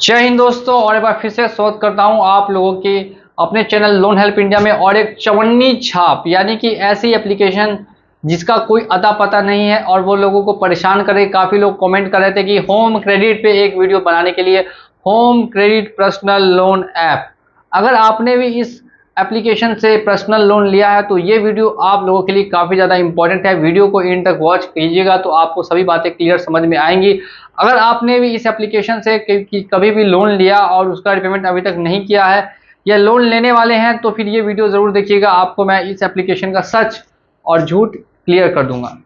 जय हिंद दोस्तों, और एक बार फिर से स्वागत करता हूं आप लोगों के अपने चैनल लोन हेल्प इंडिया में। और एक चवन्नी छाप यानी कि ऐसी एप्लीकेशन जिसका कोई अता पता नहीं है और वो लोगों को परेशान करे। काफ़ी लोग कमेंट कर रहे थे कि होम क्रेडिट पे एक वीडियो बनाने के लिए, home credit personal loan app. अगर आपने भी इस एप्लीकेशन से पर्सनल लोन लिया है तो ये वीडियो आप लोगों के लिए काफ़ी ज़्यादा इंपॉर्टेंट है। वीडियो को एंड तक वॉच कीजिएगा तो आपको सभी बातें क्लियर समझ में आएंगी। अगर आपने भी इस एप्लीकेशन से कभी भी लोन लिया और उसका रिपेमेंट अभी तक नहीं किया है या लोन लेने वाले हैं तो फिर ये वीडियो ज़रूर देखिएगा। आपको मैं इस एप्लीकेशन का सच और झूठ क्लियर कर दूंगा।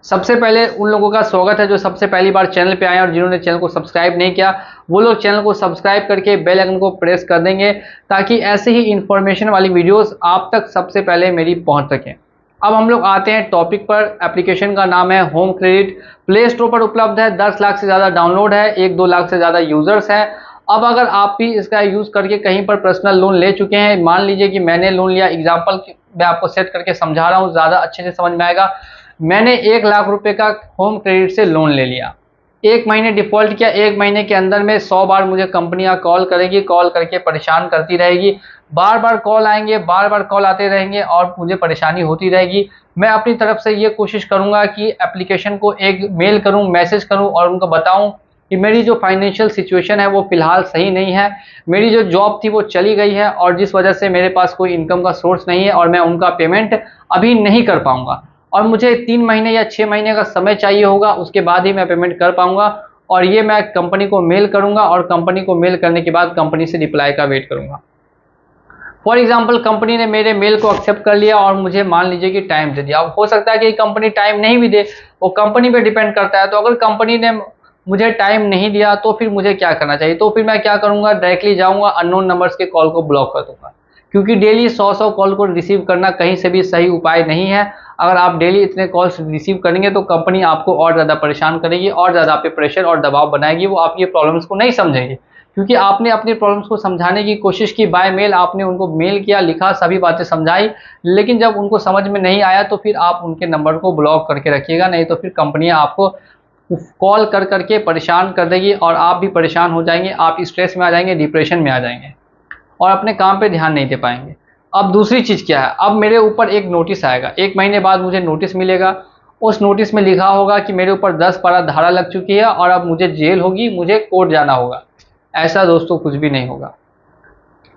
सबसे पहले उन लोगों का स्वागत है जो सबसे पहली बार चैनल पे आए और जिन्होंने चैनल को सब्सक्राइब नहीं किया, वो लोग चैनल को सब्सक्राइब करके बेल आइकन को प्रेस कर देंगे ताकि ऐसे ही इंफॉर्मेशन वाली वीडियोस आप तक सबसे पहले मेरी पहुंच सकें। अब हम लोग आते हैं टॉपिक पर। एप्लीकेशन का नाम है होम क्रेडिट। प्ले स्टोर पर उपलब्ध है, 10 लाख से ज़्यादा डाउनलोड है, 1-2 लाख से ज़्यादा यूज़र्स हैं। अब अगर आप भी इसका यूज़ करके कहीं पर पर्सनल लोन ले चुके हैं, मान लीजिए कि मैंने लोन लिया, एग्जाम्पल मैं आपको सेट करके समझा रहा हूँ, ज़्यादा अच्छे से समझ में आएगा। मैंने 1 लाख रुपए का होम क्रेडिट से लोन ले लिया, 1 महीने डिफ़ॉल्ट किया। 1 महीने के अंदर में 100 बार मुझे कंपनियां कॉल करेगी, कॉल करके परेशान करती रहेगी। बार बार कॉल आएंगे, बार बार कॉल आते रहेंगे और मुझे परेशानी होती रहेगी। मैं अपनी तरफ से ये कोशिश करूंगा कि एप्लीकेशन को एक मेल करूं, मैसेज करूं और उनको बताऊं कि मेरी जो फाइनेंशियल सिचुएशन है वो फ़िलहाल सही नहीं है। मेरी जो जॉब थी वो चली गई है और जिस वजह से मेरे पास कोई इनकम का सोर्स नहीं है और मैं उनका पेमेंट अभी नहीं कर पाऊंगा और मुझे 3 महीने या 6 महीने का समय चाहिए होगा, उसके बाद ही मैं पेमेंट कर पाऊंगा। और ये मैं कंपनी को मेल करूंगा और कंपनी को मेल करने के बाद कंपनी से रिप्लाई का वेट करूंगा। फॉर एग्जाम्पल कंपनी ने मेरे मेल को एक्सेप्ट कर लिया और मुझे मान लीजिए कि टाइम दे दिया। अब हो सकता है कि कंपनी टाइम नहीं भी दे, वो कंपनी पे डिपेंड करता है। तो अगर कंपनी ने मुझे टाइम नहीं दिया तो फिर मुझे क्या करना चाहिए? तो फिर मैं क्या करूंगा, डायरेक्टली जाऊंगा, अननोन नंबर्स के कॉल को ब्लॉक कर दूंगा, क्योंकि डेली 100 कॉल को रिसीव करना कहीं से भी सही उपाय नहीं है। अगर आप डेली इतने कॉल्स रिसीव करेंगे तो कंपनी आपको और ज़्यादा परेशान करेगी और ज़्यादा आप पे प्रेशर और दबाव बनाएगी। वो आपकी प्रॉब्लम्स को नहीं समझेंगे क्योंकि आपने अपनी प्रॉब्लम्स को समझाने की कोशिश की, बाय मेल आपने उनको मेल किया, लिखा, सभी बातें समझाई, लेकिन जब उनको समझ में नहीं आया तो फिर आप उनके नंबर को ब्लॉक करके रखिएगा। नहीं तो फिर कंपनियां आपको कॉल कर करके परेशान कर देगी और आप भी परेशान हो जाएंगे, आप स्ट्रेस में आ जाएंगे, डिप्रेशन में आ जाएंगे और अपने काम पे ध्यान नहीं दे पाएंगे। अब दूसरी चीज़ क्या है, अब मेरे ऊपर एक नोटिस आएगा, 1 महीने बाद मुझे नोटिस मिलेगा। उस नोटिस में लिखा होगा कि मेरे ऊपर 10 पारा धारा लग चुकी है और अब मुझे जेल होगी, मुझे कोर्ट जाना होगा। ऐसा दोस्तों कुछ भी नहीं होगा।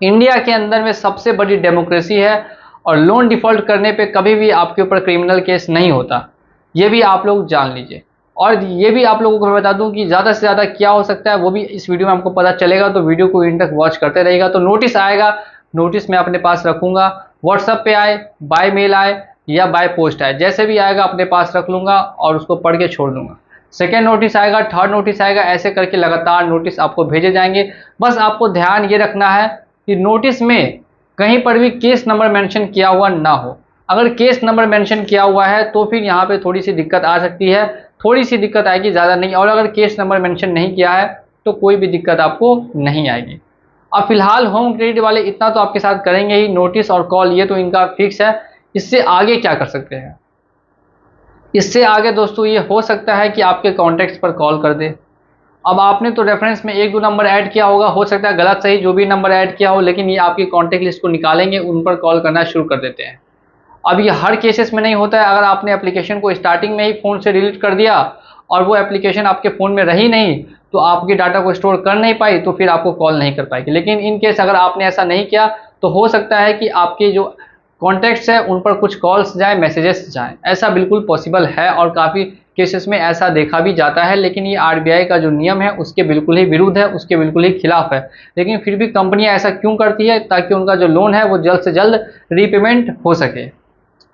इंडिया के अंदर में सबसे बड़ी डेमोक्रेसी है और लोन डिफ़ॉल्ट करने पे कभी भी आपके ऊपर क्रिमिनल केस नहीं होता, ये भी आप लोग जान लीजिए। और ये भी आप लोगों को मैं बता दूं कि ज़्यादा से ज़्यादा क्या हो सकता है वो भी इस वीडियो में आपको पता चलेगा, तो वीडियो को इन तक वॉच करते रहिएगा। तो नोटिस आएगा, नोटिस मैं अपने पास रखूंगा, व्हाट्सएप पे आए, बाय मेल आए या बाय पोस्ट आए, जैसे भी आएगा अपने पास रख लूँगा और उसको पढ़ के छोड़ दूँगा। सेकेंड नोटिस आएगा, थर्ड नोटिस आएगा, ऐसे करके लगातार नोटिस आपको भेजे जाएंगे। बस आपको ध्यान ये रखना है कि नोटिस में कहीं पर भी केस नंबर मेंशन किया हुआ ना हो। अगर केस नंबर मेंशन किया हुआ है तो फिर यहाँ पे थोड़ी सी दिक्कत आ सकती है, थोड़ी सी दिक्कत आएगी, ज़्यादा नहीं। और अगर केस नंबर मेंशन नहीं किया है तो कोई भी दिक्कत आपको नहीं आएगी। अब फिलहाल होम क्रेडिट वाले इतना तो आपके साथ करेंगे ही, नोटिस और कॉल ये तो इनका फिक्स है। इससे आगे क्या कर सकते हैं? इससे आगे दोस्तों ये हो सकता है कि आपके कॉन्टैक्ट्स पर कॉल कर दे। अब आपने तो रेफरेंस में 1-2 नंबर ऐड किया होगा, हो सकता है गलत सही जो भी नंबर ऐड किया हो, लेकिन ये आपकी कॉन्टैक्ट लिस्ट को निकालेंगे, उन पर कॉल करना शुरू कर देते हैं। अब ये हर केसेस में नहीं होता है। अगर आपने एप्लीकेशन को स्टार्टिंग में ही फ़ोन से डिलीट कर दिया और वो एप्लीकेशन आपके फ़ोन में रही नहीं तो आपके डाटा को स्टोर कर नहीं पाई तो फिर आपको कॉल नहीं कर पाएगी। लेकिन इन केस अगर आपने ऐसा नहीं किया तो हो सकता है कि आपके जो कॉन्टैक्ट्स हैं उन पर कुछ कॉल्स जाएँ, मैसेजेस जाएँ। ऐसा बिल्कुल पॉसिबल है और काफ़ी केसेस में ऐसा देखा भी जाता है। लेकिन ये आरबीआई का जो नियम है उसके बिल्कुल ही विरुद्ध है, उसके बिल्कुल ही खिलाफ है। लेकिन फिर भी कंपनियां ऐसा क्यों करती है? ताकि उनका जो लोन है वो जल्द से जल्द रीपेमेंट हो सके।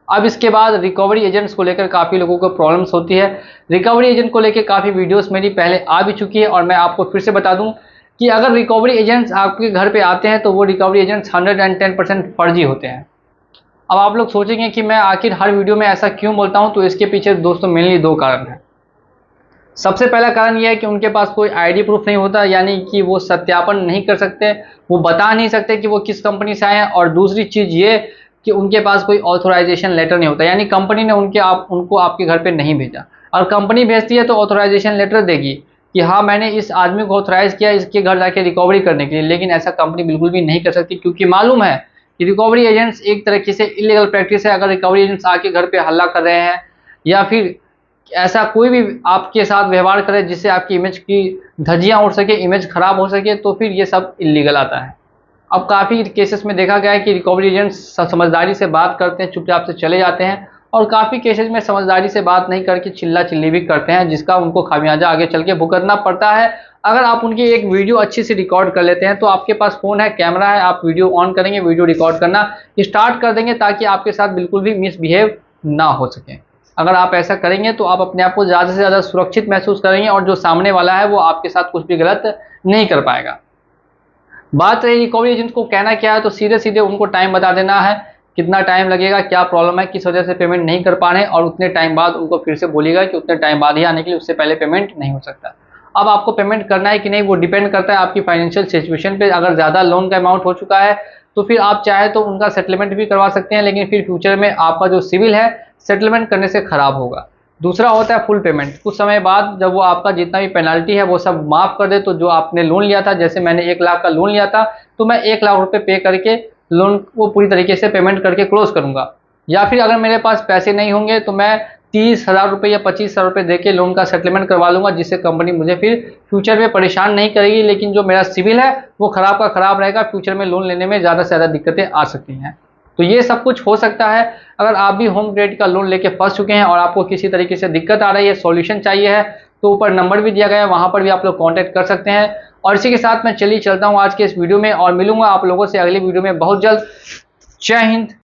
अब इसके बाद रिकवरी एजेंट्स को लेकर काफ़ी लोगों को प्रॉब्लम्स होती है। रिकवरी एजेंट को लेकर काफ़ी वीडियोस मेरी पहले आ भी चुकी है और मैं आपको फिर से बता दूं कि अगर रिकवरी एजेंट्स आपके घर पे आते हैं तो वो रिकवरी एजेंट्स 110% फर्जी होते हैं। अब आप लोग सोचेंगे कि मैं आखिर हर वीडियो में ऐसा क्यों बोलता हूं, तो इसके पीछे दोस्तों मेनली 2 कारण हैं। सबसे पहला कारण यह है कि उनके पास कोई आईडी प्रूफ नहीं होता, यानी कि वो सत्यापन नहीं कर सकते, वो बता नहीं सकते कि वो किस कंपनी से आए हैं। और दूसरी चीज़ ये कि उनके पास कोई ऑथोराइजेशन लेटर नहीं होता, यानी कंपनी ने उनको आपके घर पे नहीं भेजा। और कंपनी भेजती है तो ऑथोराइजेशन लेटर देगी कि हाँ मैंने इस आदमी को ऑथराइज किया इसके घर जाके रिकवरी करने के लिए, लेकिन ऐसा कंपनी बिल्कुल भी नहीं कर सकती, क्योंकि मालूम है कि रिकवरी एजेंट्स एक तरीके से इलीगल प्रैक्टिस है। अगर रिकवरी एजेंट्स आके घर पे हल्ला कर रहे हैं या फिर ऐसा कोई भी आपके साथ व्यवहार करे जिससे आपकी इमेज की धज्जियां उड़ सके, इमेज खराब हो सके, तो फिर ये सब इलीगल आता है। अब काफ़ी केसेस में देखा गया है कि रिकवरी एजेंट्स समझदारी से बात करते हैं, चुपचाप से चले जाते हैं, और काफ़ी केसेस में समझदारी से बात नहीं करके चिल्ला चिल्ली भी करते हैं, जिसका उनको खामियाजा आगे चल के भुगतना पड़ता है। अगर आप उनकी एक वीडियो अच्छी से रिकॉर्ड कर लेते हैं, तो आपके पास फ़ोन है, कैमरा है, आप वीडियो ऑन करेंगे, वीडियो रिकॉर्ड करना स्टार्ट कर देंगे, ताकि आपके साथ बिल्कुल भी मिसबिहेव ना हो सके। अगर आप ऐसा करेंगे तो आप अपने आप को ज़्यादा से ज़्यादा सुरक्षित महसूस करेंगे, और जो सामने वाला है वो आपके साथ कुछ भी गलत नहीं कर पाएगा। बात रही रिकवरी एजेंट को कहना क्या है, तो सीधे सीधे उनको टाइम बता देना है, कितना टाइम लगेगा, क्या प्रॉब्लम है, किस वजह से पेमेंट नहीं कर पा रहे हैं, और उतने टाइम बाद उनको फिर से बोलिएगा कि उतने टाइम बाद ही आने के लिए, उससे पहले पेमेंट नहीं हो सकता। अब आपको पेमेंट करना है कि नहीं वो डिपेंड करता है आपकी फाइनेंशियल सिचुएशन पे। अगर ज़्यादा लोन का अमाउंट हो चुका है तो फिर आप चाहे तो उनका सेटलमेंट भी करवा सकते हैं, लेकिन फिर फ्यूचर में आपका जो सिविल है सेटलमेंट करने से खराब होगा। दूसरा होता है फुल पेमेंट। कुछ समय बाद जब वो आपका जितना भी पेनल्टी है वो सब माफ़ कर दे, तो जो आपने लोन लिया था, जैसे मैंने 1 लाख का लोन लिया था, तो मैं 1 लाख रुपए पे करके लोन को पूरी तरीके से पेमेंट करके क्लोज करूंगा। या फिर अगर मेरे पास पैसे नहीं होंगे तो मैं 30,000 रुपये या 25,000 रुपये दे के लोन का सेटलमेंट करवा लूंगा, जिससे कंपनी मुझे फिर फ्यूचर में परेशान नहीं करेगी, लेकिन जो मेरा सिविल है वो खराब का खराब रहेगा। फ्यूचर में लोन लेने में ज़्यादा से ज़्यादा दिक्कतें आ सकती हैं। तो ये सब कुछ हो सकता है। अगर आप भी होम क्रेडिट का लोन लेके फंस चुके हैं और आपको किसी तरीके से दिक्कत आ रही है, सॉल्यूशन चाहिए है, तो ऊपर नंबर भी दिया गया है, वहाँ पर भी आप लोग कॉन्टैक्ट कर सकते हैं। और इसी के साथ मैं चलिए चलता हूँ आज के इस वीडियो में, और मिलूंगा आप लोगों से अगली वीडियो में बहुत जल्द। जय हिंद।